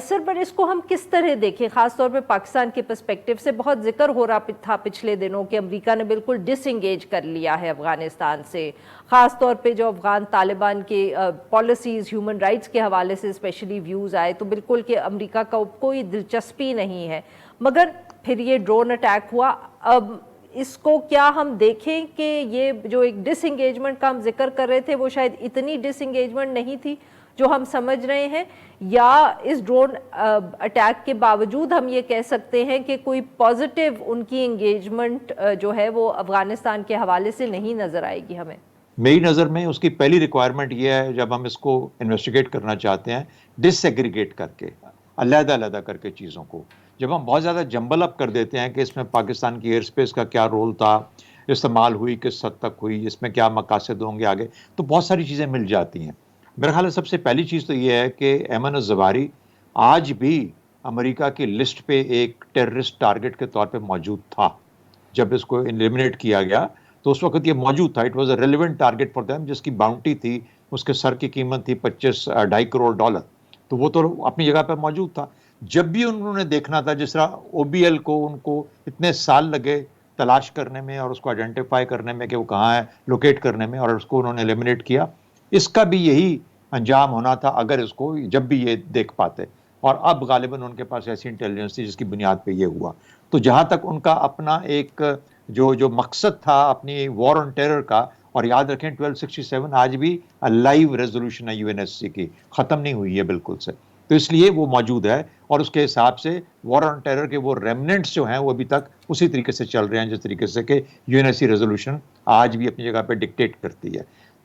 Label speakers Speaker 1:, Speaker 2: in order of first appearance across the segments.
Speaker 1: سر پر اس کو ہم کس طرح دیکھیں، خاص طور پہ پاکستان کے پرسپیکٹیو سے؟ بہت ذکر ہو رہا تھا پچھلے دنوں کہ امریکہ نے بالکل ڈس انگیج کر لیا ہے افغانستان سے، خاص طور پہ جو افغان طالبان کے پالیسیز ہیومن رائٹس کے حوالے سے اسپیشلی ویوز آئے تو بالکل کہ امریکہ کا کوئی دلچسپی نہیں ہے، مگر پھر یہ ڈرون اٹیک ہوا۔ اب اس کو کیا ہم دیکھیں کہ یہ جو ایک ڈس انگیجمنٹ کا ہم ذکر کر رہے تھے وہ شاید اتنی ڈس انگیجمنٹ نہیں تھی جو ہم سمجھ رہے ہیں، یا اس ڈرون اٹیک کے باوجود ہم یہ کہہ سکتے ہیں کہ کوئی پازیٹیو ان کی انگیجمنٹ جو ہے وہ افغانستان کے حوالے سے نہیں نظر آئے گی ہمیں؟
Speaker 2: میری نظر میں اس کی پہلی ریکوائرمنٹ یہ ہے، جب ہم اس کو انویسٹیگیٹ کرنا چاہتے ہیں ڈس سیگریگیٹ کر کے، علیحدہ علیحدہ کر کے چیزوں کو، جب ہم بہت زیادہ جمبل اپ کر دیتے ہیں کہ اس میں پاکستان کی ایئر سپیس کا کیا رول تھا، استعمال ہوئی کس حد تک ہوئی، اس میں کیا مقاصد ہوں گے آگے، تو بہت ساری چیزیں مل جاتی ہیں۔ میرا خیال ہے سب سے پہلی چیز تو یہ ہے کہ ایمن الزواہری آج بھی امریکہ کی لسٹ پہ ایک ٹیررسٹ ٹارگٹ کے طور پہ موجود تھا۔ جب اس کو ایلیمنیٹ کیا گیا تو اس وقت یہ موجود تھا، it was a relevant target for them, جس کی باؤنٹی تھی، اس کے سر کی قیمت تھی $25.5 کروڑ، تو وہ تو اپنی جگہ پہ موجود تھا۔ جب بھی انہوں نے دیکھنا تھا، جس طرح او بی ایل کو ان کو اتنے سال لگے تلاش کرنے میں اور اس کو آئیڈینٹیفائی کرنے میں کہ وہ کہاں ہے، لوکیٹ کرنے میں، اور اس کو انہوں نے ایلیمنیٹ کیا، اس کا بھی یہی انجام ہونا تھا اگر اس کو جب بھی یہ دیکھ پاتے، اور اب غالباً ان کے پاس ایسی انٹیلیجنس تھی جس کی بنیاد پہ یہ ہوا۔ تو جہاں تک ان کا اپنا ایک جو مقصد تھا اپنی وار آن ٹیرر کا، اور یاد رکھیں 1267 آج بھی لائیو ریزولوشن ہے UNSC کی، ختم نہیں ہوئی ہے بالکل سے، تو اس لیے وہ موجود ہے، اور اس کے حساب سے وار آن ٹیرر کے وہ ریمننٹس جو ہیں وہ ابھی تک اسی طریقے سے چل رہے ہیں جس طریقے سے کہ UNSC ریزولوشن آج بھی اپنی جگہ پہ ڈکٹیٹ کرتی ہے۔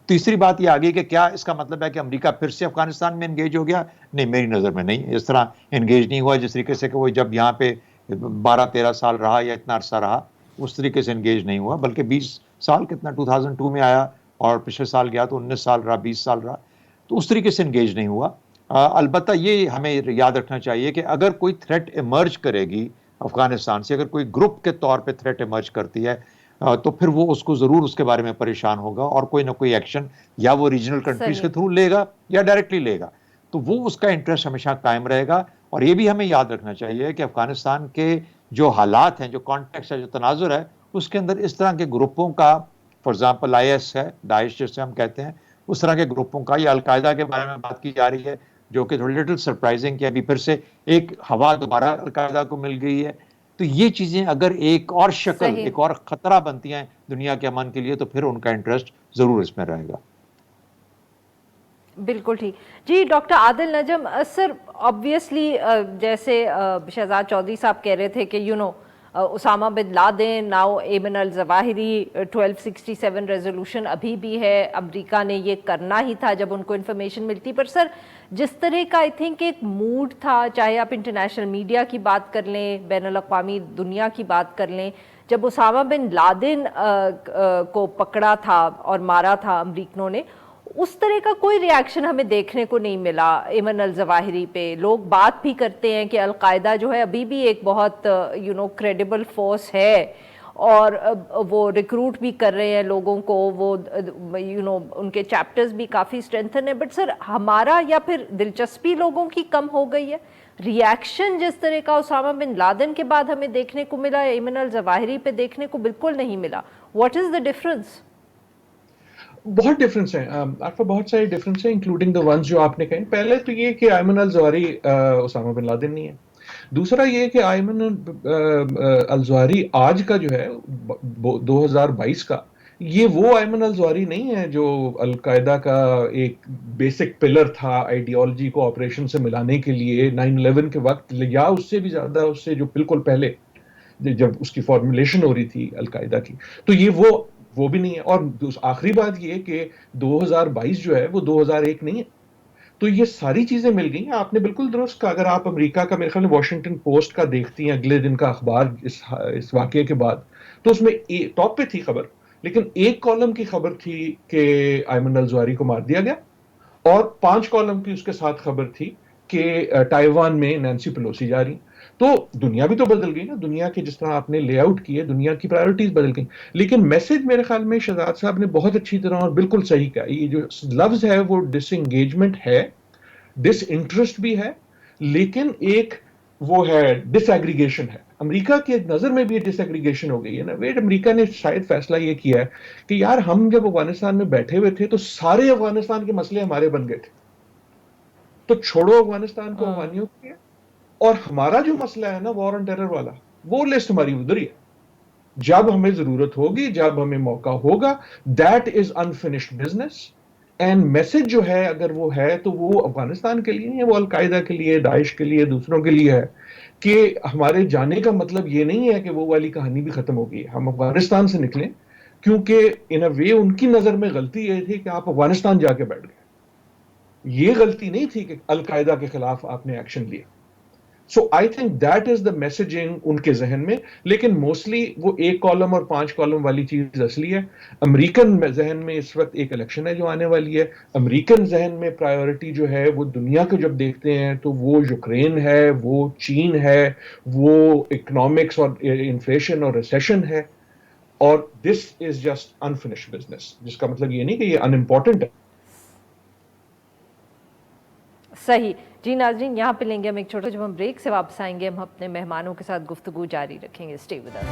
Speaker 2: تیسری بات یہ آگئی کہ کیا اس کا مطلب ہے کہ امریکہ پھر سے افغانستان میں انگیج ہو گیا؟ نہیں، میری نظر میں نہیں، اس طرح انگیج نہیں ہوا جس طریقے سے کہ وہ جب یہاں پہ 12-13 سال رہا یا اتنا عرصہ رہا اس طریقے سے انگیج نہیں ہوا، بلکہ 20 سال، کتنا 2002 میں آیا اور پچھلے سال گیا تو 19 سال رہا، 20 سال رہا، تو اس طریقے سے انگیج نہیں ہوا۔ البتہ یہ ہمیں یاد رکھنا چاہیے کہ اگر کوئی تھریٹ ایمرج کرے گی افغانستان سے، اگر کوئی گروپ کے طور پہ تھریٹ ایمرج کرتی ہے تو پھر وہ اس کو ضرور اس کے بارے میں پریشان ہوگا، اور کوئی نہ کوئی ایکشن یا وہ ریجنل کنٹریز کے تھرو لے گا یا ڈائریکٹلی لے گا، تو وہ اس کا انٹرسٹ ہمیشہ قائم رہے گا۔ اور یہ بھی ہمیں یاد رکھنا چاہیے کہ افغانستان کے جو حالات ہیں، جو کانٹیکسٹ ہے، جو تناظر ہے، اس کے اندر اس طرح کے گروپوں کا، فار ایگزامپل IS ہے، داعش جسے ہم کہتے ہیں، اس طرح کے گروپوں کا، یا القاعدہ کے بارے میں بات کی جا رہی ہے جو کہ تھوڑی لٹل سرپرائزنگ کہ ابھی پھر سے ایک ہوا دوبارہ القاعدہ کو مل گئی ہے۔ تو یہ چیزیں اگر ایک اور شکل، ایک اور خطرہ بنتی ہیں دنیا کے امن کے لیے، تو پھر ان کا انٹرسٹ ضرور اس میں رہے گا۔
Speaker 1: بالکل ٹھیک جی۔ ڈاکٹر عادل نجم، سر آبویسلی جیسے شہزاد چودھری صاحب کہہ رہے تھے کہ Osama bin Laden, now Ayman al Zawahiri, 1267 resolution ابھی بھی ہے، امریکہ نے یہ کرنا ہی تھا جب ان کو انفارمیشن ملتی، پر سر جس طرح کا آئی تھنک ایک موڈ تھا، چاہے آپ انٹرنیشنل میڈیا کی بات کر لیں، بین الاقوامی دنیا کی بات کر لیں، جب اسامہ بن لادن کو پکڑا تھا اور مارا تھا امریکنوں نے، اس طرح کا کوئی ری ایکشن ہمیں دیکھنے کو نہیں ملا ایمن الظواہری پہ۔ لوگ بات بھی کرتے ہیں کہ القاعدہ جو ہے ابھی بھی ایک بہت کریڈیبل فورس ہے، اور وہ ریکروٹ بھی کر رہے ہیں لوگوں کو، وہ ان کے چیپٹرز بھی کافی اسٹرینتھن ہیں، بٹ سر ہمارا یا پھر دلچسپی لوگوں کی کم ہو گئی ہے؟ ری ایکشن جس طرح کا اسامہ بن لادن کے بعد ہمیں دیکھنے کو ملا، ایمن الظواہری پہ دیکھنے کو بالکل نہیں ملا۔ What is the difference?
Speaker 3: بہت ڈفرینس ہیں آپ کو، بہت سارے ڈفرینس ہیں انکلوڈنگ دا ونس جو آپ نے کہیں۔ پہلے تو یہ کہ ایمن الظواہری اسامہ بن لادن نہیں ہے۔ دوسرا یہ کہ ایمن الظواہری آج کا جو ہے 2022 کا، یہ وہ ایمن الظواہری نہیں ہے جو القاعدہ کا ایک بیسک پلر تھا آئیڈیالوجی کو آپریشن سے ملانے کے لیے 9/11 کے وقت، یا اس سے بھی زیادہ، اس سے جو بالکل پہلے جب اس کی فارمولیشن ہو رہی تھی القاعدہ کی، تو یہ وہ بھی نہیں ہے۔ اور آخری بات یہ کہ 2022 جو ہے وہ 2001 نہیں ہے۔ تو یہ ساری چیزیں مل گئی ہیں۔ آپ نے بالکل درست کہا، اگر آپ امریکہ کا، میرے خیال میں واشنگٹن پوسٹ کا دیکھتی ہیں اگلے دن کا اخبار اس واقعے کے بعد، تو اس میں ٹاپ پہ تھی خبر، لیکن ایک کالم کی خبر تھی کہ ایمن الظواہری کو مار دیا گیا، اور 5 کالم کی اس کے ساتھ خبر تھی کہ تائیوان میں نینسی پیلوسی جا رہی۔ تو دنیا بھی تو بدل گئی نا، دنیا کے جس طرح آپ نے لے آؤٹ کیے، دنیا کی پرائورٹیز بدل گئی۔ لیکن میسج میرے خیال میں شہزاد صاحب نے بہت اچھی طرح اور بالکل صحیح کہا، یہ جو لفظ ہے وہ ڈس انگیجمنٹ ہے، ڈس انٹرسٹ بھی ہے، لیکن ایک وہ ہے ڈس ایگریگیشن ہے. امریکہ کی نظر میں بھی یہ ڈس ایگریگیشن ہو گئی ہے نا. ویٹ, امریکہ نے شاید فیصلہ یہ کیا ہے کہ یار ہم جب افغانستان میں بیٹھے ہوئے تھے تو سارے افغانستان کے مسئلے ہمارے بن گئے تھے, تو چھوڑو افغانستان کو افغانیوں کے, اور ہمارا جو مسئلہ ہے نا وار آن ٹیرر والا, وہ لسٹ ہماری ادھر ہی ہے. جب ہمیں ضرورت ہوگی, جب ہمیں موقع ہوگا, that is unfinished business. And message جو ہے اگر وہ ہے تو وہ افغانستان کے لیے نہیں ہے, وہ القاعدہ کے لیے, داعش کے لیے, دوسروں کے لیے ہے کہ ہمارے جانے کا مطلب یہ نہیں ہے کہ وہ والی کہانی بھی ختم ہو گئی ہے. ہم افغانستان سے نکلیں, کیونکہ ان اے وے ان کی نظر میں غلطی یہ تھی کہ آپ افغانستان جا کے بیٹھ گئے. یہ غلطی نہیں تھی کہ القاعدہ کے خلاف آپ نے ایکشن لیا. So I think that is the messaging ان کے ذہن میں. لیکن موسٹلی وہ 1 کالم اور 5 کالم والی چیز اصلی ہے. امریکن ذہن میں اس وقت ایک الیکشن ہے جو آنے والی ہے. امریکن ذہن میں پرائیورٹی جو ہے وہ دنیا کو جب دیکھتے ہیں تو وہ یوکرین ہے, وہ چین ہے, وہ اکنامکس اور انفلیشن اور ریسیشن ہے. اور دس از جسٹ انفنشڈ بزنس, جس کا مطلب یہ نہیں کہ یہ ان امپورٹنٹ ہے.
Speaker 1: صحیح جی. ناظرین یہاں پہ لیں گے ہم ایک چھوٹا, جب ہم بریک سے واپس آئیں گے ہم اپنے مہمانوں کے ساتھ گفتگو جاری رکھیں گے. Stay with us.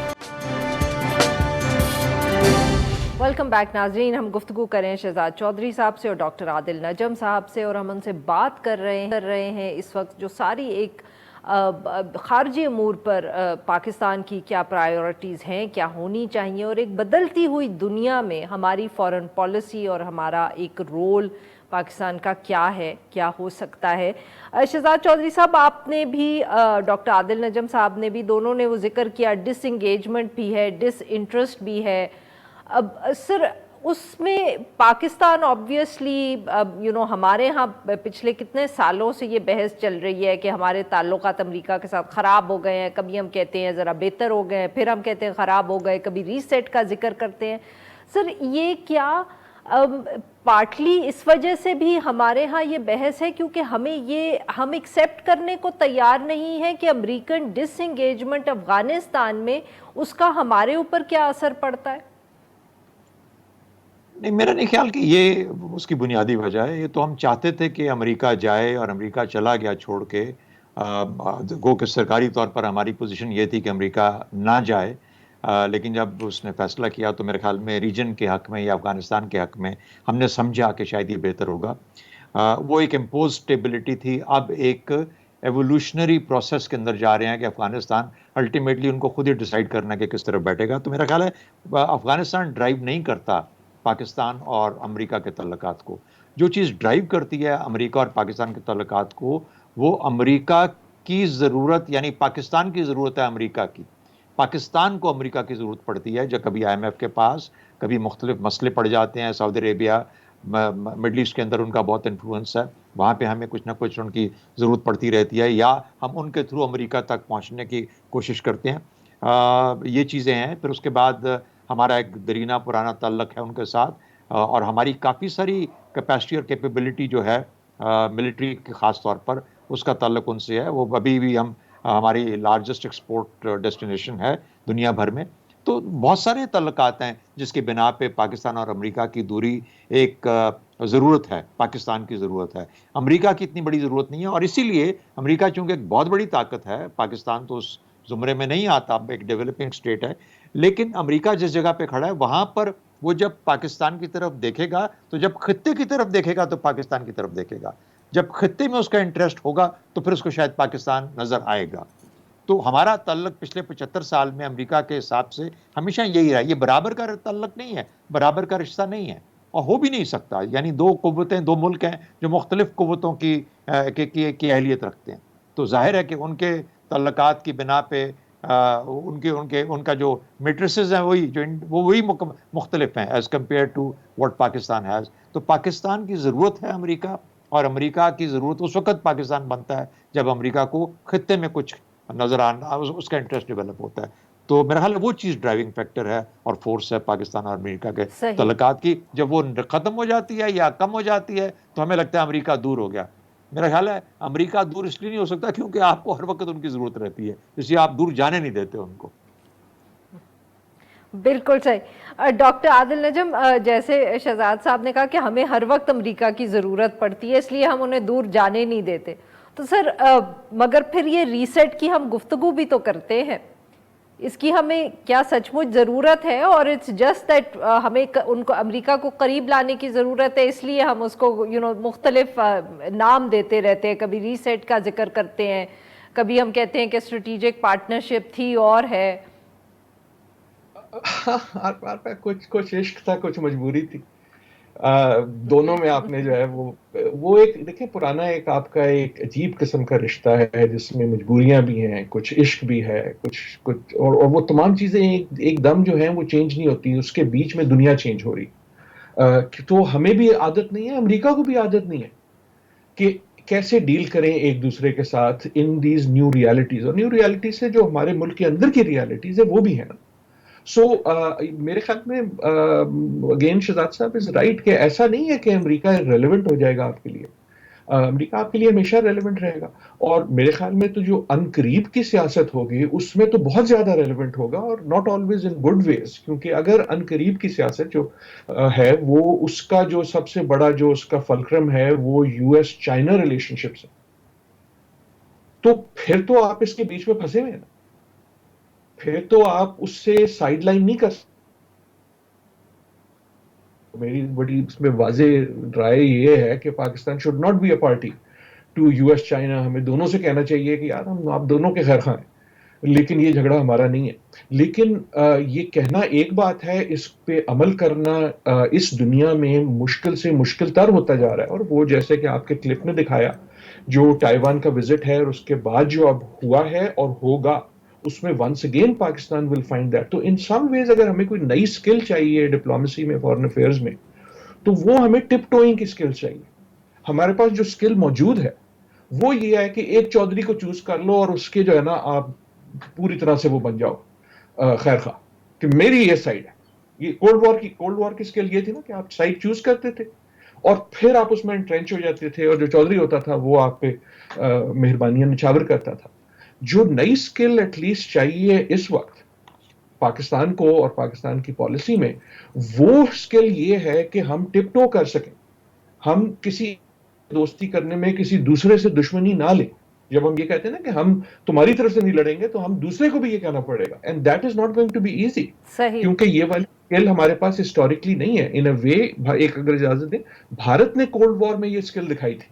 Speaker 1: Welcome back ناظرین. ہم گفتگو کریں شہزاد چودھری صاحب سے اور ڈاکٹر عادل نجم صاحب سے, اور ہم ان سے بات کر رہے ہیں اس وقت جو ساری ایک خارجی امور پر پاکستان کی کیا پرائیورٹیز ہیں, کیا ہونی چاہیے, اور ایک بدلتی ہوئی دنیا میں ہماری فارن پالیسی اور ہمارا ایک رول پاکستان کا کیا ہے, کیا ہو سکتا ہے. شہزاد چودھری صاحب, آپ نے بھی, ڈاکٹر عادل نجم صاحب نے بھی, دونوں نے وہ ذکر کیا ڈس انگیجمنٹ بھی ہے, ڈس انٹرسٹ بھی ہے. اب سر اس میں پاکستان آبویسلی ہمارے ہاں پچھلے کتنے سالوں سے یہ بحث چل رہی ہے کہ ہمارے تعلقات امریکہ کے ساتھ خراب ہو گئے ہیں. کبھی ہم کہتے ہیں ذرا بہتر ہو گئے ہیں, پھر ہم کہتے ہیں خراب ہو گئے, کبھی ریسیٹ کا ذکر کرتے ہیں. سر یہ کیا پارٹلی اس وجہ سے بھی ہمارے ہاں یہ بحث ہے کیونکہ ہم ایکسیپٹ کرنے کو تیار نہیں ہیں کہ امریکن ڈس انگیجمنٹ افغانستان میں اس کا ہمارے اوپر کیا اثر پڑتا ہے؟
Speaker 2: نہیں, میرا نہیں خیال کہ یہ اس کی بنیادی وجہ ہے. یہ تو ہم چاہتے تھے کہ امریکہ جائے, اور امریکہ چلا گیا چھوڑ کے. گو کہ سرکاری طور پر ہماری پوزیشن یہ تھی کہ امریکہ نہ جائے, لیکن جب اس نے فیصلہ کیا تو میرے خیال میں ریجن کے حق میں یا افغانستان کے حق میں ہم نے سمجھا کہ شاید یہ بہتر ہوگا. وہ ایک امپوز اسٹیبلٹی تھی. اب ایک ایوولوشنری پروسیس کے اندر جا رہے ہیں کہ افغانستان الٹیمیٹلی ان کو خود ہی ڈیسائیڈ کرنا کہ کس طرف بیٹھے گا. تو میرا خیال ہے افغانستان ڈرائیو نہیں کرتا پاکستان اور امریکہ کے تعلقات کو. جو چیز ڈرائیو کرتی ہے امریکہ اور پاکستان کے تعلقات کو, وہ امریکہ کی ضرورت, یعنی پاکستان کی ضرورت ہے امریکہ کی. پاکستان کو امریکہ کی ضرورت پڑتی ہے. جب کبھی آئی ایم ایف کے پاس کبھی مختلف مسئلے پڑ جاتے ہیں, سعودی عربیہ, مڈل ایسٹ کے اندر ان کا بہت انفلوئنس ہے, وہاں پہ ہمیں کچھ نہ کچھ ان کی ضرورت پڑتی رہتی ہے, یا ہم ان کے تھرو امریکہ تک پہنچنے کی کوشش کرتے ہیں. یہ چیزیں ہیں. پھر اس کے بعد ہمارا ایک دیرینہ پرانا تعلق ہے ان کے ساتھ, اور ہماری کافی ساری کیپیسٹی اور کیپیبلٹی جو ہے ملٹری کے خاص طور پر, اس کا تعلق ان سے ہے. وہ ابھی بھی ہماری لارجسٹ ایکسپورٹ ڈیسٹینیشن ہے دنیا بھر میں. تو بہت سارے تعلقات ہیں جس کی بنا پہ پاکستان اور امریکہ کی دوری ایک ضرورت ہے, پاکستان کی ضرورت ہے. امریکہ کی اتنی بڑی ضرورت نہیں ہے, اور اسی لیے امریکہ چونکہ ایک بہت بڑی طاقت ہے, پاکستان تو اس زمرے میں نہیں آتا, ایک ڈیولپنگ اسٹیٹ ہے, لیکن امریکہ جس جگہ پہ کھڑا ہے وہاں پر وہ جب پاکستان کی طرف دیکھے گا تو جب خطے کی طرف دیکھے گا تو پاکستان کی طرف دیکھے گا. جب خطے میں اس کا انٹرسٹ ہوگا تو پھر اس کو شاید پاکستان نظر آئے گا. تو ہمارا تعلق پچھلے 75 سال میں امریکہ کے حساب سے ہمیشہ یہی رہا. یہ برابر کا تعلق نہیں ہے, برابر کا رشتہ نہیں ہے, اور ہو بھی نہیں سکتا. یعنی دو قوتیں, دو ملک ہیں جو مختلف قوتوں کی اہلیت رکھتے ہیں. تو ظاہر ہے کہ ان کے تعلقات کی بنا پہ ان کا جو میٹریسز ہیں وہی مختلف ہیں as compare to what Pakistan has. تو پاکستان کی ضرورت ہے امریکہ, اور امریکہ کی ضرورت اس وقت پاکستان بنتا ہے جب امریکہ کو خطے میں کچھ نظر آنا, اس کا انٹرسٹ ڈیولپ ہوتا ہے. تو میرا خیال ہے وہ چیز ڈرائیونگ فیکٹر ہے اور فورس ہے پاکستان اور امریکہ کے تعلقات کی. جب وہ ختم ہو جاتی ہے یا کم ہو جاتی ہے تو ہمیں لگتا ہے امریکہ دور ہو گیا. میرا خیال ہے امریکہ دور اس لیے نہیں ہو سکتا کیونکہ آپ کو ہر وقت ان کی ضرورت رہتی ہے, اس لیے آپ دور جانے نہیں دیتے ان کو.
Speaker 1: بالکل صحیح. ڈاکٹر عادل نجم, جیسے شہزاد صاحب نے کہا کہ ہمیں ہر وقت امریکہ کی ضرورت پڑتی ہے اس لیے ہم انہیں دور جانے نہیں دیتے, تو سر مگر پھر یہ ریسیٹ کی ہم گفتگو بھی تو کرتے ہیں، اس کی ہمیں کیا سچ مچ ضرورت ہے؟ اور اٹس جسٹ دیٹ ہمیں ان کو امریکہ کو قریب لانے کی ضرورت ہے، اس لیے ہم اس کو مختلف نام دیتے رہتے ہیں، کبھی ریسیٹ کا ذکر کرتے ہیں، کبھی ہم کہتے ہیں کہ اسٹریٹجک پارٹنرشپ تھی اور ہے۔
Speaker 3: کچھ عشق تھا، کچھ مجبوری تھی، دونوں میں آپ نے جو ہے وہ ایک دیکھیں پرانا ایک آپ کا ایک عجیب قسم کا رشتہ ہے جس میں مجبوریاں بھی ہیں، کچھ عشق بھی ہے، کچھ اور وہ تمام چیزیں ایک دم جو ہیں وہ چینج نہیں ہوتی، اس کے بیچ میں دنیا چینج ہو رہی، تو ہمیں بھی عادت نہیں ہے، امریکہ کو بھی عادت نہیں ہے کہ کیسے ڈیل کریں ایک دوسرے کے ساتھ ان دیز نیو ریالٹیز، اور نیو ریالٹیز سے جو ہمارے ملک کے اندر کی ریالٹیز ہے وہ بھی ہے نا۔ سو میرے خیال میں اگین شہزاد صاحب از رائٹ کہ ایسا نہیں ہے کہ امریکہ ریلیونٹ ہو جائے گا آپ کے لیے، امریکہ آپ کے لیے ہمیشہ ریلیونٹ رہے گا، اور میرے خیال میں تو جو عنقریب کی سیاست ہوگی اس میں تو بہت زیادہ ریلیونٹ ہوگا، اور ناٹ آلویز ان گڈ ویز، کیونکہ اگر عنقریب کی سیاست جو ہے وہ اس کا جو سب سے بڑا جو اس کا فلکرم ہے وہ you S China relation ships ہے، تو پھر تو آپ اس کے بیچ میں پھنسے ہوئے ہیں نا، پھر تو آپ اس سے سائڈ لائن نہیں کر سکتے۔ میری بڑی اس میں واضح رائے یہ ہے کہ Pakistan should not be a party to U S China, ہمیں دونوں سے کہنا چاہیے کہ یار ہم آپ دونوں کے خیر خواہ ہیں، لیکن یہ جھگڑا ہمارا نہیں ہے۔ لیکن یہ کہنا ایک بات ہے، اس پہ عمل کرنا اس دنیا میں مشکل سے مشکل تر ہوتا جا رہا ہے، اور وہ جیسے کہ آپ کے کلپ میں دکھایا جو تائیوان کا وزٹ ہے اور اس کے بعد جو اب ہوا ہے اور ہوگا، اس میں once again Pakistan will find that, تو ان سم ویز اگر ہمیں کوئی نئی سکل چاہیے ڈپلومیسی میں، فارن افیئرز میں، تو وہ ہمیں ٹپ ٹوئنگ کی سکل چاہیے۔ ہمارے پاس جو سکل موجود ہے وہ یہ ہے کہ ایک چودھری کو چوز کر لو اور اس کے جو ہے نا آپ پوری طرح سے وہ بن جاؤ خیر خواہ کہ میری یہ سائڈ ہے۔ یہ کولڈ وار کی سکل یہ تھی نا کہ آپ سائڈ چوز کرتے تھے اور پھر آپ اس میں انٹرینچ ہو جاتے تھے، اور جو چودھری ہوتا تھا وہ آپ پہ مہربانیاں نچھاور کرتا تھا۔ جو نئی سکل ایٹ لیسٹ چاہیے اس وقت پاکستان کو اور پاکستان کی پالیسی میں، وہ سکل یہ ہے کہ ہم ٹپ ٹو کر سکیں، ہم کسی دوستی کرنے میں کسی دوسرے سے دشمنی نہ لیں۔ جب ہم یہ کہتے ہیں نا کہ ہم تمہاری طرف سے نہیں لڑیں گے تو ہم دوسرے کو بھی یہ کہنا پڑے گا، and that is not going to be easy, کیونکہ یہ والی سکل ہمارے پاس ہسٹوریکلی نہیں ہے۔ ان اے وے ایک اگر اجازت دیں، بھارت نے کولڈ وار میں یہ سکل دکھائی تھی،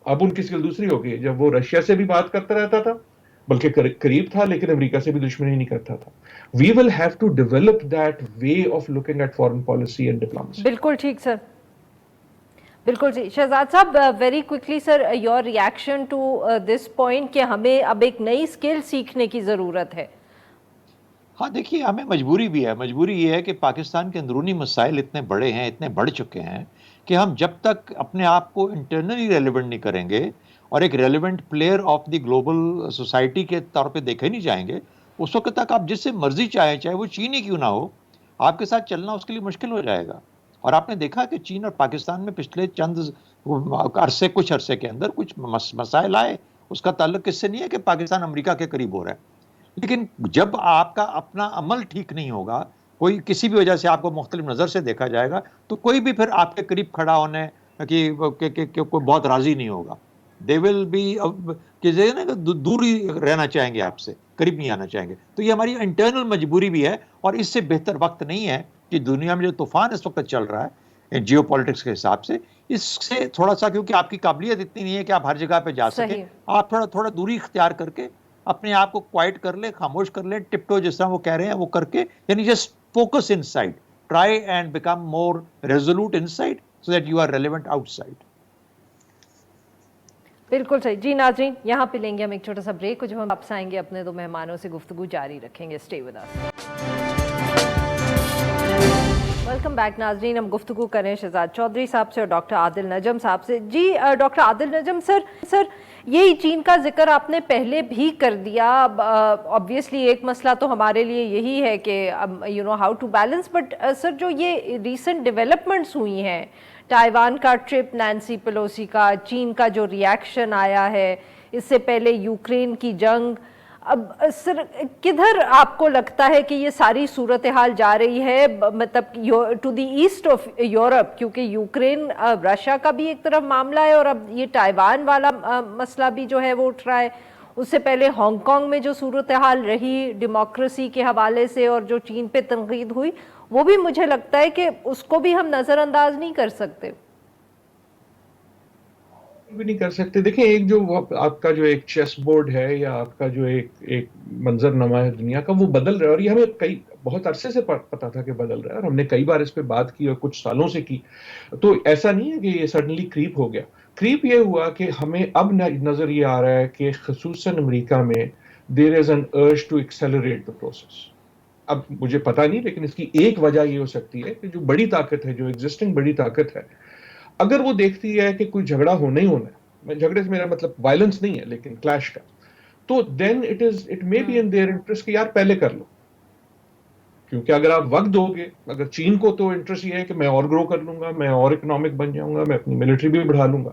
Speaker 3: اب ان کی سکل دوسری ہو گئی، جب وہ رشیا سے بھی بات کرتا رہتا تھا بلکہ قریب تھا لیکن امریکہ سے بھی دشمنی نہیں کرتا تھا۔ We will have to develop that way of looking at foreign policy and diplomacy.
Speaker 1: بالکل ٹھیک سر، بالکل جی۔ شہزاد صاحب very quickly sir, your reaction to this point کہ ہمیں اب ایک نئی اسکل سیکھنے کی ضرورت ہے۔
Speaker 2: ہاں دیکھیے، ہمیں مجبوری بھی ہے، مجبوری یہ ہے کہ پاکستان کے اندرونی مسائل اتنے بڑے ہیں، اتنے بڑھ چکے ہیں کہ ہم جب تک اپنے آپ کو انٹرنلی ریلیونٹ نہیں کریں گے اور ایک relevant player of the global society کے طور پہ دیکھے نہیں جائیں گے، اس وقت تک آپ جس سے مرضی چاہے وہ چین ہی کیوں نہ ہو، آپ کے ساتھ چلنا اس کے لیے مشکل ہو جائے گا۔ اور آپ نے دیکھا کہ چین اور پاکستان میں پچھلے کچھ عرصے کے اندر کچھ مسائل آئے، اس کا تعلق کس سے نہیں ہے کہ پاکستان امریکہ کے قریب ہو رہا ہے، لیکن جب آپ کا اپنا عمل ٹھیک نہیں ہوگا، کوئی کسی بھی وجہ سے آپ کو مختلف نظر سے دیکھا جائے گا، تو کوئی بھی پھر آپ کے قریب کھڑا ہونے کہ کوئی بہت راضی نہیں ہوگا۔ دے ول بی دور ہی رہنا چاہیں گے، آپ سے قریب نہیں آنا چاہیں گے۔ تو یہ ہماری انٹرنل مجبوری بھی ہے، اور اس سے بہتر وقت نہیں ہے کہ دنیا میں جو طوفان اس وقت چل رہا ہے جیو پالیٹکس کے حساب سے، اس سے تھوڑا سا، کیونکہ آپ کی قابلیت اتنی نہیں ہے کہ آپ ہر جگہ پہ جا سکیں، آپ تھوڑا دوری اختیار کر کے اپنے آپ کو کوائٹ کر لیں، خاموش کر لیں، ٹپ ٹو جس طرح وہ کہہ رہے ہیں وہ کر کے، یعنی just focus inside, try and become more resolute inside so that you are relevant outside.
Speaker 1: بالکل صحیح جی۔ ناظرین یہاں پہ لیں گے ہم ایک چھوٹا سا بریک، جب ہم واپس آئیں گے اپنے دو مہمانوں سے گفتگو جاری رکھیں گے۔ Stay with us. Welcome back ناظرین، ہم گفتگو کریں شہزاد چودھری صاحب سے اور ڈاکٹر عادل نجم صاحب سے۔ جی ڈاکٹر عادل نجم سر، یہی چین کا ذکر آپ نے پہلے بھی کر دیا، آبویسلی ایک مسئلہ تو ہمارے لیے یہی ہے کہ you know how to balance, but sir جو یہ ریسنٹ ڈیولپمنٹس ہوئی ہیں، تائیوان کا ٹرپ نینسی پیلوسی کا، چین کا جو ریاکشن آیا ہے، اس سے پہلے یوکرین کی جنگ، اب سر کدھر آپ کو لگتا ہے کہ یہ ساری صورتحال جا رہی ہے، مطلب to the east of Europe, کیونکہ یوکرین رشیا کا بھی ایک طرف معاملہ ہے، اور اب یہ تائیوان والا مسئلہ بھی جو ہے وہ اٹھ رہا ہے، اس سے پہلے ہانگ کانگ میں جو صورتحال رہی ڈیموکریسی کے حوالے سے اور جو چین پہ تنقید ہوئی، وہ بھی مجھے لگتا ہے کہ اس کو بھی ہم نظر انداز نہیں کر سکتے۔
Speaker 3: بھی نہیں کر سکتے۔ دیکھیں، ایک جو آپ کا جو ایک چیس بورڈ ہے یا آپ کا جو ایک منظر نما ہے دنیا کا، وہ بدل رہا ہے، اور یہ ہمیں بہت عرصے سے پتا تھا کہ بدل رہا ہے، اور ہم نے کئی بار اس پہ بات کی اور کچھ سالوں سے کی۔ تو ایسا نہیں ہے کہ یہ سڈنلی کریپ ہو گیا۔ کریپ یہ ہوا کہ ہمیں اب نظر یہ آ رہا ہے کہ خصوصاً امریکہ میں there is an urge to accelerate the process. اب مجھے پتا نہیں، لیکن اس کی ایک وجہ یہ ہو سکتی ہے کہ جو بڑی طاقت ہے، جو ایگزسٹنگ بڑی طاقت ہے، اگر وہ دیکھتی ہے کہ کوئی جھگڑا ہونا ہی ہونا ہے، جھگڑے سے میرا مطلب وائلنس نہیں ہے لیکن کلیش کا، تو then it may be in their interest کہ یار پہلے کر لو، کیونکہ اگر آپ وقت دو گے، اگر چین کو تو انٹرسٹ یہ ہے کہ میں اور گرو کر لوں گا، میں اور اکنامک بن جاؤں گا، میں اپنی ملٹری بھی بڑھا لوں گا۔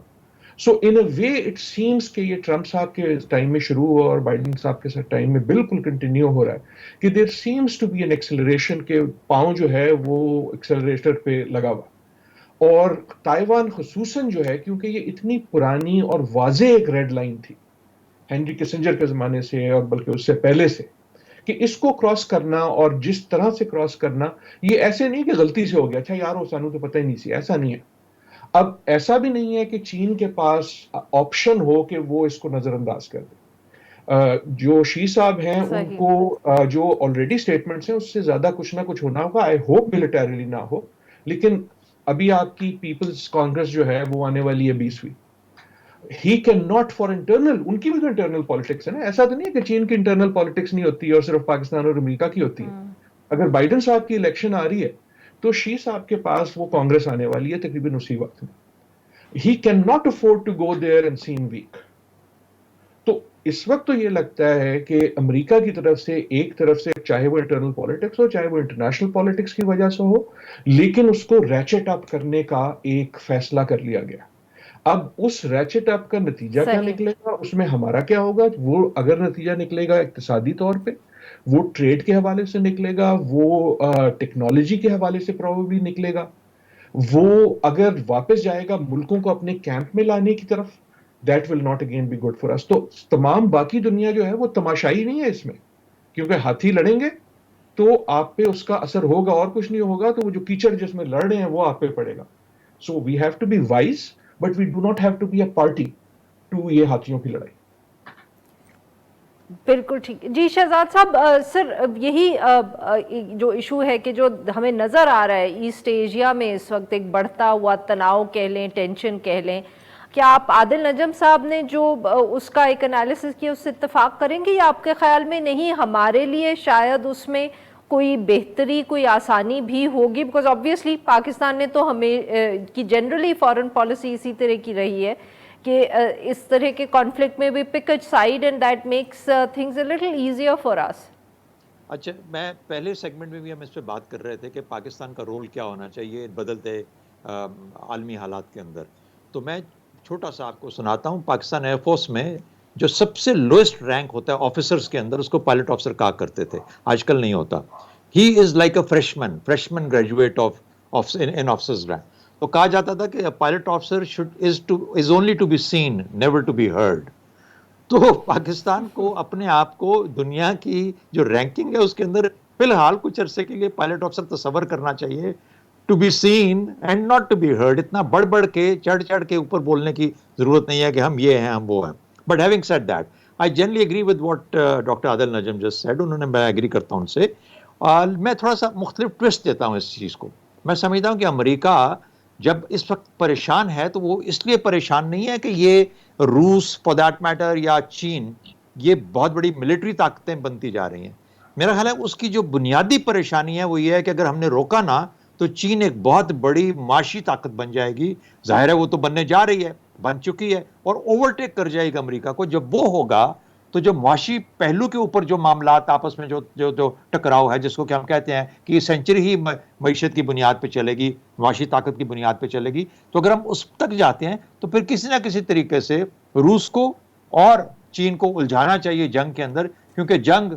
Speaker 3: سو ان اے وے اٹ سیمس کہ یہ ٹرمپ صاحب کے ٹائم میں شروع ہوا اور بائیڈن صاحب کے ٹائم میں بالکل کنٹینیو ہو رہا ہے کہ there seems to be an acceleration, کے پاؤں جو ہے وہ ایکسلریٹر پہ لگا ہوا۔ اور تائیوان خصوصاً جو ہے، کیونکہ یہ اتنی پرانی اور واضح ایک ریڈ لائن تھی ہینری کسنجر کے زمانے سے اور بلکہ اس سے پہلے سے، کہ اس کو کراس کرنا اور جس طرح سے کراس کرنا، یہ ایسے نہیں کہ غلطی سے ہو گیا، اچھا یار وہ سانو تو پتہ ہی نہیں سی، ایسا نہیں ہے۔ اب ایسا بھی نہیں ہے کہ چین کے پاس آپشن ہو کہ وہ اس کو نظر انداز کر دے۔ جو شی صاحب ہیں ان کو جو آلریڈی سٹیٹمنٹس ہیں اس سے زیادہ کچھ نہ کچھ ہونا ہوگا، آئی ہوپ ملٹریلی نہ ہو، لیکن ابھی آپ کی پیپلز کانگریس جو ہے وہ آنے والی ہے 20ویں۔ He can not for internal, ان کی بھی تو انٹرنل پالیٹکس ہے نا، ایسا تو نہیں ہے کہ چین کی انٹرنل پالیٹکس نہیں ہوتی اور صرف پاکستان اور امریکہ کی ہوتی ہے۔ اگر بائیڈن صاحب کی الیکشن آ رہی ہے تو شی صاحب کے پاس وہ کانگریس آنے والی ہے تقریباً اسی وقت میں۔ He can not afford to go there and same week. تو اس وقت تو یہ لگتا ہے کہ امریکہ کی طرف سے ایک طرف سے، چاہے وہ انٹرنل پالیٹکس ہو چاہے وہ انٹرنیشنل پالیٹکس کی وجہ سے ہو، لیکن اس کو ریچٹ اپ کرنے کا ایک فیصلہ کر لیا گیا۔ اب اس ریچٹ اپ کا نتیجہ کیا نکلے گا، اس میں ہمارا کیا ہوگا، وہ اگر نتیجہ نکلے گا اقتصادی طور پہ، وہ ٹریڈ کے حوالے سے نکلے گا، وہ ٹیکنالوجی کے حوالے سے پروبیبلی نکلے گا، وہ اگر واپس جائے گا ملکوں کو اپنے کیمپ میں لانے کی طرف، that will not again be good for us۔ تو تمام باقی دنیا جو ہے وہ تماشائی نہیں ہے اس میں، کیونکہ ہاتھی لڑیں گے تو آپ پہ اس کا اثر ہوگا اور کچھ نہیں ہوگا، تو وہ جو کیچڑ جس میں لڑ رہے ہیں وہ آپ پہ پڑے گا۔ So we have to be wise but we do not have to be a party to یہ ہاتھیوں کی لڑائی۔
Speaker 1: بالکل ٹھیک جی شہزاد صاحب، سر یہی جو ایشو ہے کہ جو ہمیں نظر آ رہا ہے ایسٹ ایشیا میں اس وقت ایک بڑھتا ہوا تناؤ کہہ لیں، ٹینشن کہہ لیں، کیا آپ عادل نجم صاحب نے جو اس کا ایک انالیسس کیا اس سے اتفاق کریں گے، یا آپ کے خیال میں نہیں ہمارے لیے شاید اس میں کوئی بہتری، کوئی آسانی بھی ہوگی؟ بیکاز آبویسلی پاکستان نے تو ہمیں کی جنرلی فارن پالیسی اسی طرح کی رہی ہے کہ اس طرح کے کانفلکٹ میں بھی pick a side and that makes things a little easier for us.
Speaker 2: اچھا، میں پہلے سیگمنٹ میں بھی ہم اس پہ بات کر رہے تھے کہ پاکستان کا رول کیا ہونا چاہیے بدلتے عالمی حالات کے اندر، تو میں چھوٹا سا آپ کو سناتا ہوں۔ پاکستان ایئر فورس میں جو سب سے لوئسٹ رینک ہوتا ہے آفیسرز کے اندر، اس کو پائلٹ آفیسر کہا کرتے تھے، آج کل نہیں ہوتا۔ He is like a freshman graduate of an officers rank. تو کہا جاتا تھا کہ pilot officer is only to be seen, never to be heard. تو پاکستان کو اپنے آپ کو دنیا کی جو رینکنگ ہے اس کے اندر فی الحال کچھ عرصے کے لیے پائلٹ آفیسر تصور کرنا چاہیے، to be seen and not to be heard. اتنا بڑھ کے چڑھ کے اوپر بولنے کی ضرورت نہیں ہے کہ ہم یہ ہیں ہم وہ ہیں۔ But having said that, I generally agree with what doctor Adil Najam just said, انہوں نے، میں اگری کرتا ہوں ان سے۔ میں تھوڑا سا مختلف ٹوسٹ دیتا ہوں اس چیز کو۔ میں سمجھتا ہوں کہ امریکہ جب اس وقت پریشان ہے تو وہ اس لیے پریشان نہیں ہے کہ یہ روس فار دیٹ میٹر یا چین یہ بہت بڑی ملٹری طاقتیں بنتی جا رہی ہیں۔ میرا خیال ہے اس کی جو بنیادی پریشانی ہے وہ یہ ہے کہ اگر ہم نے روکا نہ تو چین ایک بہت بڑی معاشی طاقت بن جائے گی۔ ظاہر ہے وہ تو بننے جا رہی ہے، بن چکی ہے، اور اوورٹیک کر جائے گا امریکہ کو۔ جب وہ ہوگا تو جو معاشی پہلو کے اوپر جو معاملات آپس میں جو ٹکراؤ ہے، جس کو کہ ہم کہتے ہیں کہ یہ سینچری ہی معیشت کی بنیاد پہ چلے گی، معاشی طاقت کی بنیاد پہ چلے گی، تو اگر ہم اس تک جاتے ہیں تو پھر کسی نہ کسی طریقے سے روس کو اور چین کو الجھانا چاہیے جنگ کے اندر، کیونکہ جنگ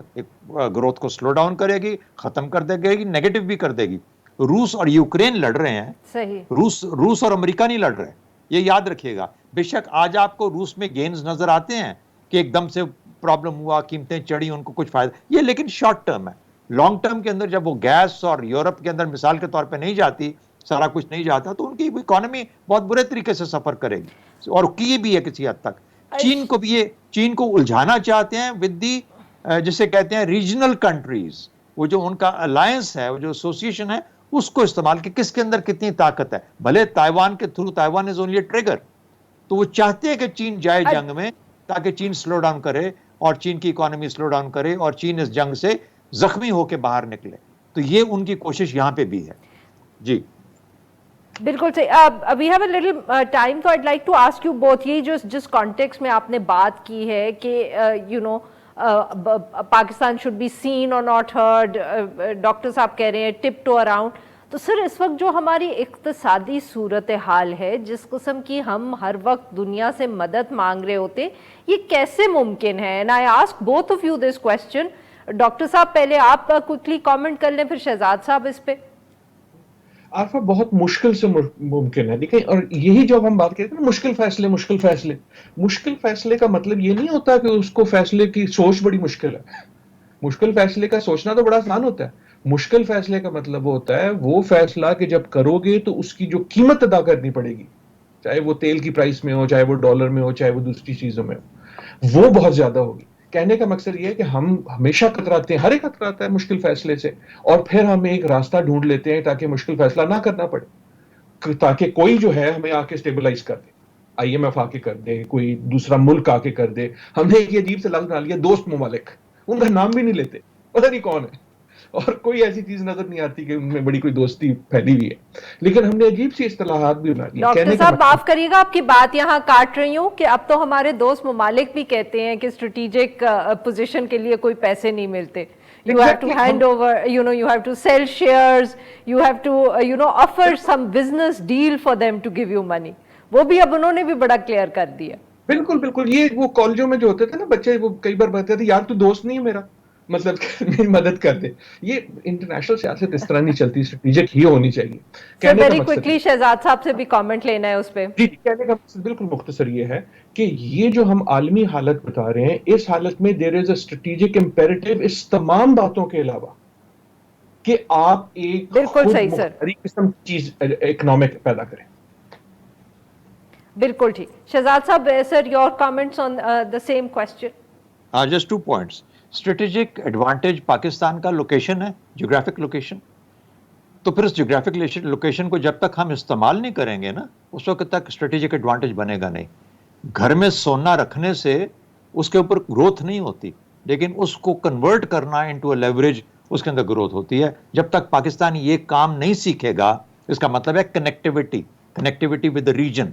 Speaker 2: گروتھ کو سلو ڈاؤن کرے گی, ختم کر دے گی, نیگیٹو بھی کر دے گی. روس اور یوکرین لڑ رہے ہیں,
Speaker 1: صحیح,
Speaker 2: روس اور امریکہ نہیں لڑ رہے, یہ یاد رکھیے گا. بے شک آج آپ کو روس میں گینز نظر آتے ہیں کہ ایک دم سے پرابلم ہوا, قیمتیں چڑھی, ان کو کچھ فائدہ, یہ لیکن شارٹ ٹرم ہے. لانگ ٹرم کے اندر جب وہ گیس اور یورپ کے اندر مثال کے طور پہ نہیں جاتی, سارا کچھ نہیں جاتا, تو ان کی اکانومی بہت برے طریقے سے سفر کرے گی, اور کی بھی ہے کسی حد تک. چین کو الجھانا چاہتے ہیں ود دی جسے کہتے ہیں ریجنل کنٹریز, وہ جو ان کا الائنس ہے, وہ جو ایسوسیشن ہے, اس کو استعمال کہ کس کے اندر کتنی طاقت ہے. بھلے تائیوان کے through, Taiwan is only a trigger, تو وہ چاہتے ہیں کہ چین جائے جنگ میں تاکہ چین سلو ڈاؤن کرے اور چین کی اکانومی سلو ڈاؤن کرے اور چین اس جنگ سے زخمی ہو کے باہر نکلے. تو یہ ان کی کوشش یہاں پہ بھی ہے. جی
Speaker 1: بالکل صحیح. We have a little time, تو I like to ask you both, یہ جو جس کانٹیکسٹ میں آپ نے بات کی ہے کہ you know Pakistan should be seen اور ناٹ ہرڈ, ڈاکٹر صاحب کہہ رہے ہیں ٹپ ٹو اراؤنڈ, تو سر اس وقت جو ہماری اقتصادی صورتحال ہے, جس قسم کی ہم ہر وقت دنیا سے مدد مانگ رہے ہوتے, یہ کیسے ممکن ہے؟ And I ask both of you this question. Doctor صاحب پہلے آپ کوئکلی کامنٹ کر لیں, پھر شہزاد صاحب اس پہ.
Speaker 3: عارفہ بہت مشکل سے ممکن ہے. دیکھیں, اور یہی جو ہم بات کرتے ہیں مشکل فیصلے کا مطلب یہ نہیں ہوتا کہ اس کو فیصلے کی سوچ بڑی مشکل ہے. مشکل فیصلے کا سوچنا تو بڑا آسان ہوتا ہے. مشکل فیصلے کا مطلب ہوتا ہے وہ فیصلہ کہ جب کرو گے تو اس کی جو قیمت ادا کرنی پڑے گی, چاہے وہ تیل کی پرائس میں ہو, چاہے وہ ڈالر میں ہو, چاہے وہ دوسری چیزوں میں ہو, وہ بہت زیادہ ہوگی. کہنے کا مقصد یہ ہے کہ ہم ہمیشہ کتراتے ہیں, ہر ایک کتراتا ہے مشکل فیصلے سے, اور پھر ہم ایک راستہ ڈھونڈ لیتے ہیں تاکہ مشکل فیصلہ نہ کرنا پڑے, تاکہ کوئی جو ہے ہمیں آ کے اسٹیبلائز کر دے, آئی ایم ایف آ کے کر دے, کوئی دوسرا ملک آ کے کر دے. ہم نے ایک عجیب سے لفظ بنا لیا دوست ممالک, ان کا نام بھی نہیں لیتے, پتہ نہیں کون ہے, اور کوئی ایسی چیز نظر نہیں آتی کہ ان میں بڑی کوئی دوستی پھیلی ہوئی ہے, لیکن ہم نے عجیب سی اصطلاحات بھی بنا لی.
Speaker 1: ڈاکٹر صاحب معاف کریے گا, آپ کی بات یہاں کاٹ رہی ہوں کہ اب تو ہمارے دوست ممالک بھی کہتے ہیں کہ اسٹریٹجک پوزیشن کے لیے کوئی پیسے نہیں ملتے. You have to hand over, you know, you have to sell shares, you have to, you know, offer some business deal for them to give you money. وہ بھی اب انہوں نے بھی بڑا کلیئر کر دیا.
Speaker 3: بالکل بالکل, یہ وہ کالجوں میں جو ہوتے تھے نا بچے, وہ کئی بار بتاتے تھے یار تو دوست نہیں ہے میرا, مطلب میری مدد کر دے. یہ انٹرنیشنل سیاست اس طرح نہیں چلتی, اسٹریٹجک ہی ہونی چاہیے.
Speaker 1: سر ویری کوئکلی شہزاد صاحب سے بھی کامنٹ لینا ہے اس پہ.
Speaker 3: جی, کہنے کا مقصد بالکل مختصر یہ ہے کہ یہ جو ہم عالمی حالت بتا رہے ہیں, اس حالت میں there is a strategic imperative اس تمام باتوں کے علاوہ کہ آپ ایک
Speaker 1: بالکل صحیح سر,
Speaker 3: قسم کی چیز اکنامک پیدا کریں.
Speaker 1: بالکل ٹھیک. شہزاد صاحب, sir your comments on the same question.
Speaker 2: Just 2 points. Strategic advantage Pakistan کا لوکیشن ہے, جیوگرافک لوکیشن. تو پھر اس جیوگرافک لوکیشن کو جب تک ہم استعمال نہیں کریں گے نا, اس وقت تک اسٹریٹجک ایڈوانٹیج بنے گا نہیں. گھر میں سونا رکھنے سے اس کے اوپر گروتھ نہیں ہوتی, لیکن اس کو کنورٹ کرنا انٹو اے لیوریج, اس کے اندر گروتھ ہوتی ہے. جب تک پاکستان یہ کام نہیں سیکھے گا, اس کا مطلب ہے کنیکٹیوٹی ود دا ریجن,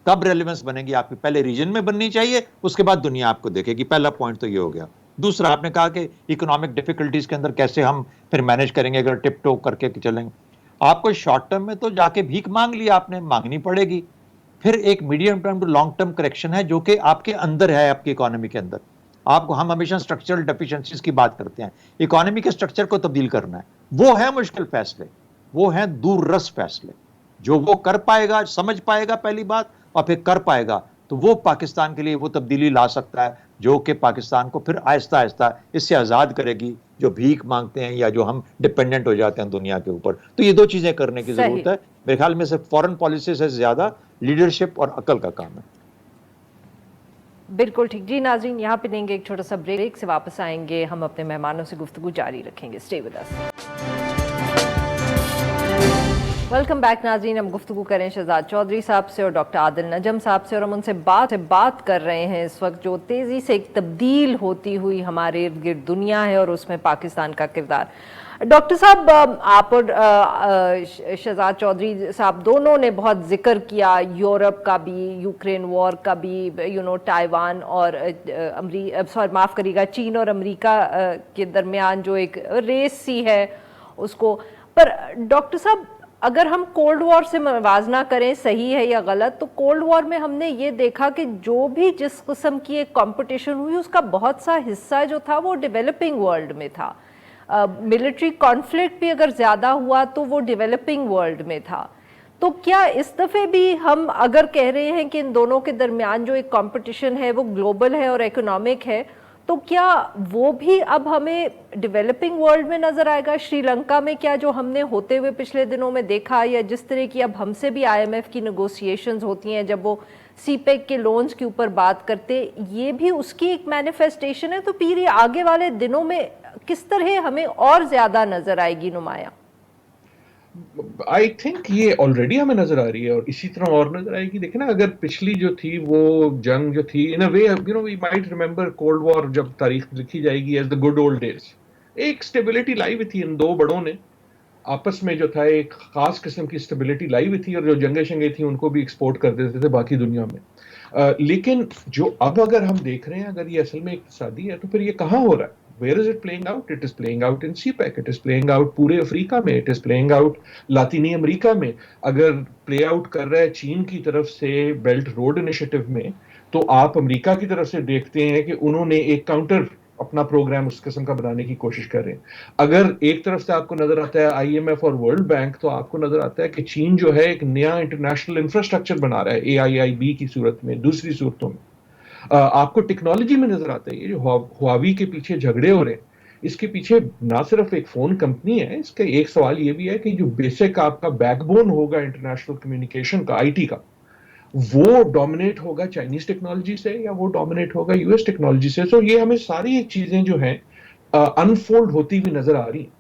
Speaker 2: تب ریلیونس بنے گی آپ کی. پہلے ریجن میں بننی چاہیے, اس کے بعد دنیا آپ کو دیکھے گی. پہلا پوائنٹ تو یہ ہو گیا. دوسرا, آپ نے کہا کہ اکنامک ڈیفیکلٹیز کے اندر کیسے ہم پھر مینج کریں گے اگر ٹپ ٹوپ کر کے چلیں گے. آپ کو شارٹ ٹرم میں تو جا کے بھیک مانگ لی, آپ نے مانگنی پڑے گی. پھر ایک medium term to long term correction ہے جو کہ آپ کے اندر ہے, آپ کی اکانومی کے اندر. آپ کو, ہم ہمیشہ اسٹرکچرل ڈیفیشنسیز کی بات کرتے ہیں, اکانومی کے اسٹرکچر کو تبدیل کرنا ہے. وہ ہے مشکل فیصلے, وہ ہیں دور رس فیصلے. جو وہ کر پائے گا, سمجھ پائے گا پہلی بات, اور پھر کر پائے گا, تو وہ پاکستان کے لیے وہ تبدیلی لا سکتا ہے جو کہ پاکستان کو پھر آہستہ آہستہ اس سے آزاد کرے گی جو بھیک مانگتے ہیں یا جو ہم ڈپینڈنٹ ہو جاتے ہیں دنیا کے اوپر. تو یہ 2 چیزیں کرنے کی ضرورت ہے. میرے خیال میں صرف فورن پالیسی سے زیادہ لیڈرشپ اور عقل کا کام ہے.
Speaker 1: بالکل ٹھیک. جی ناظرین, یہاں پہ لیں گے ایک چھوٹا سا بریک, سے واپس آئیں گے ہم اپنے مہمانوں سے گفتگو جاری رکھیں گے. Stay with us. Welcome back ناظرین, ہم گفتگو کریں شہزاد چودھری صاحب سے اور ڈاکٹر عادل نجم صاحب سے, اور ہم ان سے بات کر رہے ہیں اس وقت جو تیزی سے ایک تبدیل ہوتی ہوئی ہمارے ارد گرد دنیا ہے اور اس میں پاکستان کا کردار. ڈاکٹر صاحب, آپ اور شہزاد چودھری صاحب دونوں نے بہت ذکر کیا یورپ کا بھی, یوکرین وار کا بھی, تائیوان اور معاف کریے گا, چین اور امریکہ کے درمیان جو ایک ریس سی ہے اس کو. پر ڈاکٹر صاحب, اگر ہم کولڈ وار سے موازنہ کریں صحیح ہے یا غلط، تو کولڈ وار میں ہم نے یہ دیکھا کہ جو بھی جس قسم کی ایک کمپٹیشن ہوئی اس کا بہت سا حصہ جو تھا وہ ڈیولپنگ ورلڈ میں تھا. ملٹری کانفلکٹ بھی اگر زیادہ ہوا تو وہ ڈیولپنگ ورلڈ میں تھا. تو کیا اس دفعے بھی ہم اگر کہہ رہے ہیں کہ ان دونوں کے درمیان جو ایک کمپٹیشن ہے وہ گلوبل ہے اور اکنامک ہے، تو کیا وہ بھی اب ہمیں ڈیولپنگ ورلڈ میں نظر آئے گا؟ شری لنکا میں کیا جو ہم نے ہوتے ہوئے پچھلے دنوں میں دیکھا، یا جس طرح کی اب ہم سے بھی آئی ایم ایف کی نیگوسیشنز ہوتی ہیں جب وہ سی پیک کے لونز کے اوپر بات کرتے، یہ بھی اس کی ایک مینیفیسٹیشن ہے؟ تو پھر یہ آگے والے دنوں میں کس طرح ہمیں اور زیادہ نظر آئے گی نمایاں؟
Speaker 3: آئی تھنک یہ آلریڈی ہمیں نظر آ رہی ہے اور اسی طرح اور نظر آئے گی. دیکھیں نا، اگر پچھلی جو تھی وہ جنگ جو تھی، in a way you know we might remember cold war, جب تاریخ لکھی جائے گی as the good old days. ایک اسٹیبلٹی لائی ہوئی تھی ان دو بڑوں نے آپس میں، جو تھا ایک خاص قسم کی اسٹیبلٹی لائی ہوئی تھی، اور جو جنگیں شنگیں تھیں ان کو بھی ایکسپورٹ کر دیتے تھے باقی دنیا میں. لیکن جو اب اگر ہم دیکھ رہے ہیں، اگر یہ اصل میں اقتصادی ہے تو پھر یہ کہاں ہو رہا ہے؟ Where is it playing out? It is playing out in CPEC. It is playing out پورے افریقہ میں. It is playing out لاطینی امریکہ میں. اگر پلے آؤٹ کر رہا ہے چین کی طرف سے بیلٹ روڈ انیشیٹو میں، تو آپ امریکہ کی طرف سے دیکھتے ہیں کہ انہوں نے ایک کاؤنٹر اپنا پروگرام اس قسم کا بنانے کی کوشش کر رہے ہیں. اگر ایک طرف سے آپ کو نظر آتا ہے آئی ایم ایف اور ورلڈ بینک، تو آپ کو نظر آتا ہے کہ چین جو ہے ایک نیا انٹرنیشنل انفراسٹرکچر بنا رہا ہے AIIB کی صورت میں، دوسری صورتوں میں. آپ کو ٹیکنالوجی میں نظر آتا ہے یہ جو ہواوی کے پیچھے جھگڑے ہو رہے ہیں، اس کے پیچھے نہ صرف ایک فون کمپنی ہے، اس کا ایک سوال یہ بھی ہے کہ جو بیسک آپ کا بیک بون ہوگا انٹرنیشنل کمیونیکیشن کا، IT کا، وہ ڈومینیٹ ہوگا چائنیز ٹیکنالوجی سے یا وہ ڈومینیٹ ہوگا US ٹیکنالوجی سے. سو یہ ہمیں ساری چیزیں جو ہیں انفولڈ ہوتی ہوئی نظر آ رہی ہیں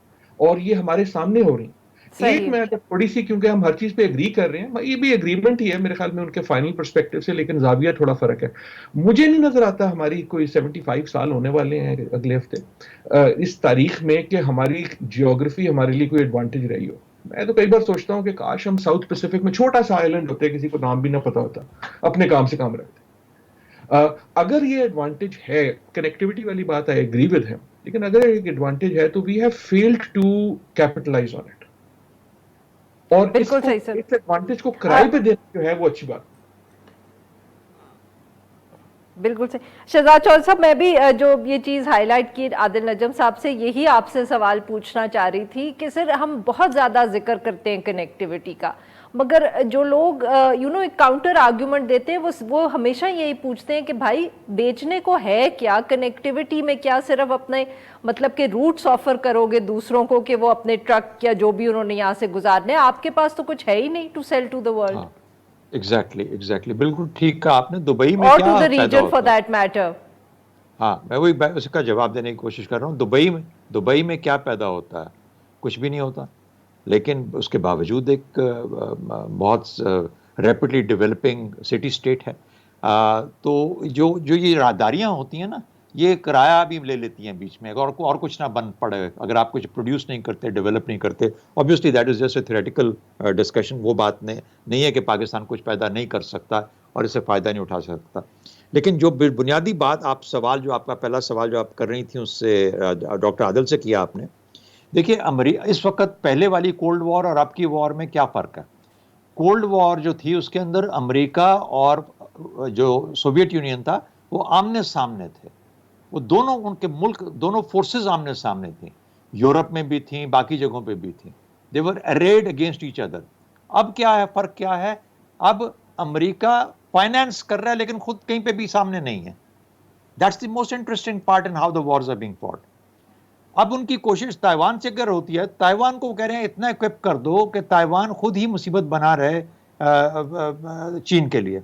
Speaker 3: اور یہ ہمارے سامنے ہو رہی ہیں. ایک میں تھوڑی سی، کیونکہ ہم ہر چیز پہ اگری کر رہے ہیں، یہ بھی اگریمنٹ ہی ہے میرے خیال میں ان کے فائنل پرسپیکٹو سے، لیکن زاویہ تھوڑا فرق ہے. مجھے نہیں نظر آتا ہماری کوئی 75 سال ہونے والے ہیں اگلے ہفتے اس تاریخ میں کہ ہماری جیوگرافی ہمارے لیے کوئی ایڈوانٹیج رہی ہو. میں تو کئی بار سوچتا ہوں کہ کاش ہم ساؤتھ پیسفک میں چھوٹا سا آئلینڈ ہوتے، کسی کو نام بھی نہ پتا ہوتا، اپنے کام سے کام رکھتے. اگر یہ ایڈوانٹیج ہے، کنیکٹیوٹی والی بات ہے، اگری ود ہے، لیکن اگر ایک ایڈوانٹیج ہے تو we have failed to capitalize on it. اور اس ایڈوانٹیج کو کرائے پہ دینا جو ہے وہ اچھی بات.
Speaker 1: بالکل صحیح. شہزاد چودھری صاحب، میں بھی جو یہ چیز ہائی لائٹ کی عادل نجم صاحب سے، یہی آپ سے سوال پوچھنا چاہ رہی تھی کہ سر ہم بہت زیادہ ذکر کرتے ہیں کنیکٹیوٹی کا، مگر جو لوگ ایک کاؤنٹر آرگیومنٹ دیتے ہیں وہ ہمیشہ یہی پوچھتے ہیں کہ بھائی بیچنے کو ہے کیا کنیکٹیوٹی میں؟ کیا صرف اپنے مطلب کہ روٹس آفر کرو گے دوسروں کو کہ وہ اپنے ٹرک یا جو بھی انہوں نے یہاں سے گزارنے، آپ کے پاس تو کچھ ہے ہی نہیں to sell to the world.
Speaker 2: Exactly بالکل ٹھیک کہا آپ نے. دبئی میں کیا پیدا ہوتا ہے؟ ہاں، میں وہی اس کا جواب دینے کی کوشش کر رہا ہوں. دبئی میں کیا پیدا ہوتا ہے؟ کچھ بھی نہیں ہوتا. لیکن اس کے باوجود ایک بہت ریپڈلی ڈیولپنگ سٹی اسٹیٹ ہے. تو جو یہ راہداریاں ہوتی ہیں نا، یہ کرایہ بھی لے لیتی ہیں بیچ میں، اور کچھ نہ بن پڑے اگر آپ کچھ پروڈیوس نہیں کرتے، ڈیولپ نہیں کرتے. obviously that is just a theoretical discussion. وہ بات نہیں ہے کہ پاکستان کچھ پیدا نہیں کر سکتا اور اس سے فائدہ نہیں اٹھا سکتا. لیکن جو بنیادی بات آپ کا پہلا سوال جو آپ کر رہی تھیں، اس سے ڈاکٹر عادل سے کیا آپ نے، دیکھیے اس وقت پہلے والی کولڈ وار اور اب کی وار میں کیا فرق ہے. کولڈ وار جو تھی اس کے اندر امریکہ اور جو سوویت یونین تھا وہ آمنے سامنے تھے. وہ دونوں ان کے ملک، دونوں فورسز آمنے سامنے تھیں، یورپ میں بھی تھیں، باقی جگہوں پہ بھی تھیں. دے ور arrayed against each other. اب کیا ہے فرق؟ کیا ہے؟ اب امریکہ فائنانس کر رہا ہے لیکن خود کہیں پہ بھی سامنے نہیں ہے. That's the most interesting part in how the wars are being fought. اب ان کی کوشش تائیوان سے اگر ہوتی ہے، تائیوان کو وہ کہہ رہے ہیں اتنا اکوپ کر دو کہ تائیوان خود ہی مصیبت بنا رہے چین کے لیے.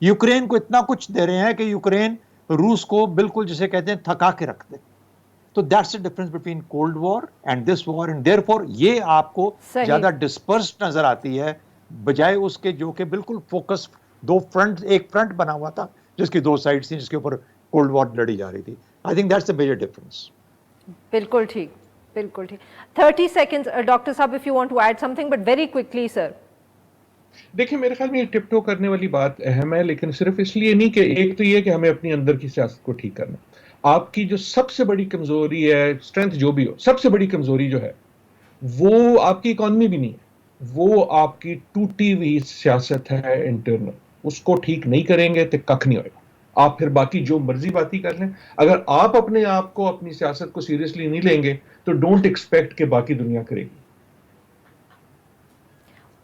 Speaker 2: یوکرین کو اتنا کچھ دے رہے ہیں کہ یوکرین روس کو بالکل جسے کہتے ہیں تھکا کے رکھ دے. تو that's the difference between cold war and this war, and therefore یہ آپ کو زیادہ ڈسپرسڈ نظر آتی ہے بجائے اس کے جو کہ بالکل فوکس ایک فرنٹ بنا ہوا تھا جس کی دو سائڈ تھیں جس کے اوپر کولڈ وار لڑی جا رہی تھی. I think that's the major difference.
Speaker 1: بالکل ٹھیک، بالکل ٹھیک. 30 seconds ڈاکٹر صاحب if you want to add something but very quickly sir.
Speaker 3: دیکھیں میرے خیال میں یہ ٹپ ٹو کرنے والی بات اہم ہے، لیکن صرف اس لیے نہیں کہ ایک تو یہ کہ ہمیں اپنی اندر کی سیاست کو ٹھیک کرنا. آپ کی جو سب سے بڑی کمزوری ہے، اسٹرینتھ جو بھی ہو، سب سے بڑی کمزوری جو ہے وہ آپ کی اکانومی بھی نہیں ہے، وہ آپ کی ٹوٹی ہوئی سیاست ہے انٹرنل. اس کو ٹھیک نہیں کریں گے تو ککھ نہیں ہوئے گا. آپ پھر باقی جو مرضی باتیں کر لیں. اگر آپ اپنے آپ کو اپنی سیاست کو سیریسلی نہیں لیں گے تو ڈونٹ ایکسپیکٹ کہ باقی دنیا کرے گی.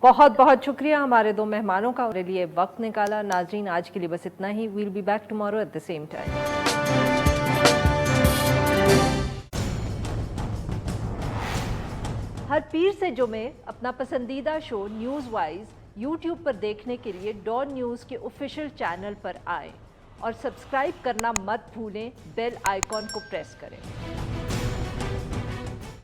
Speaker 1: بہت بہت شکریہ ہمارے دو مہمانوں کا میرے لیے وقت نکالا. ناظرین آج کے لیے بس اتنا ہی. We'll be back tomorrow at the same time. ہر پیر سے جمعے اپنا پسندیدہ شو نیوز وائز یوٹیوب پر دیکھنے کے لیے ڈان نیوز کے آفیشیل چینل پر آئیں اور سبسکرائب کرنا مت بھولیں. بیل آئیکن کو پریس کریں.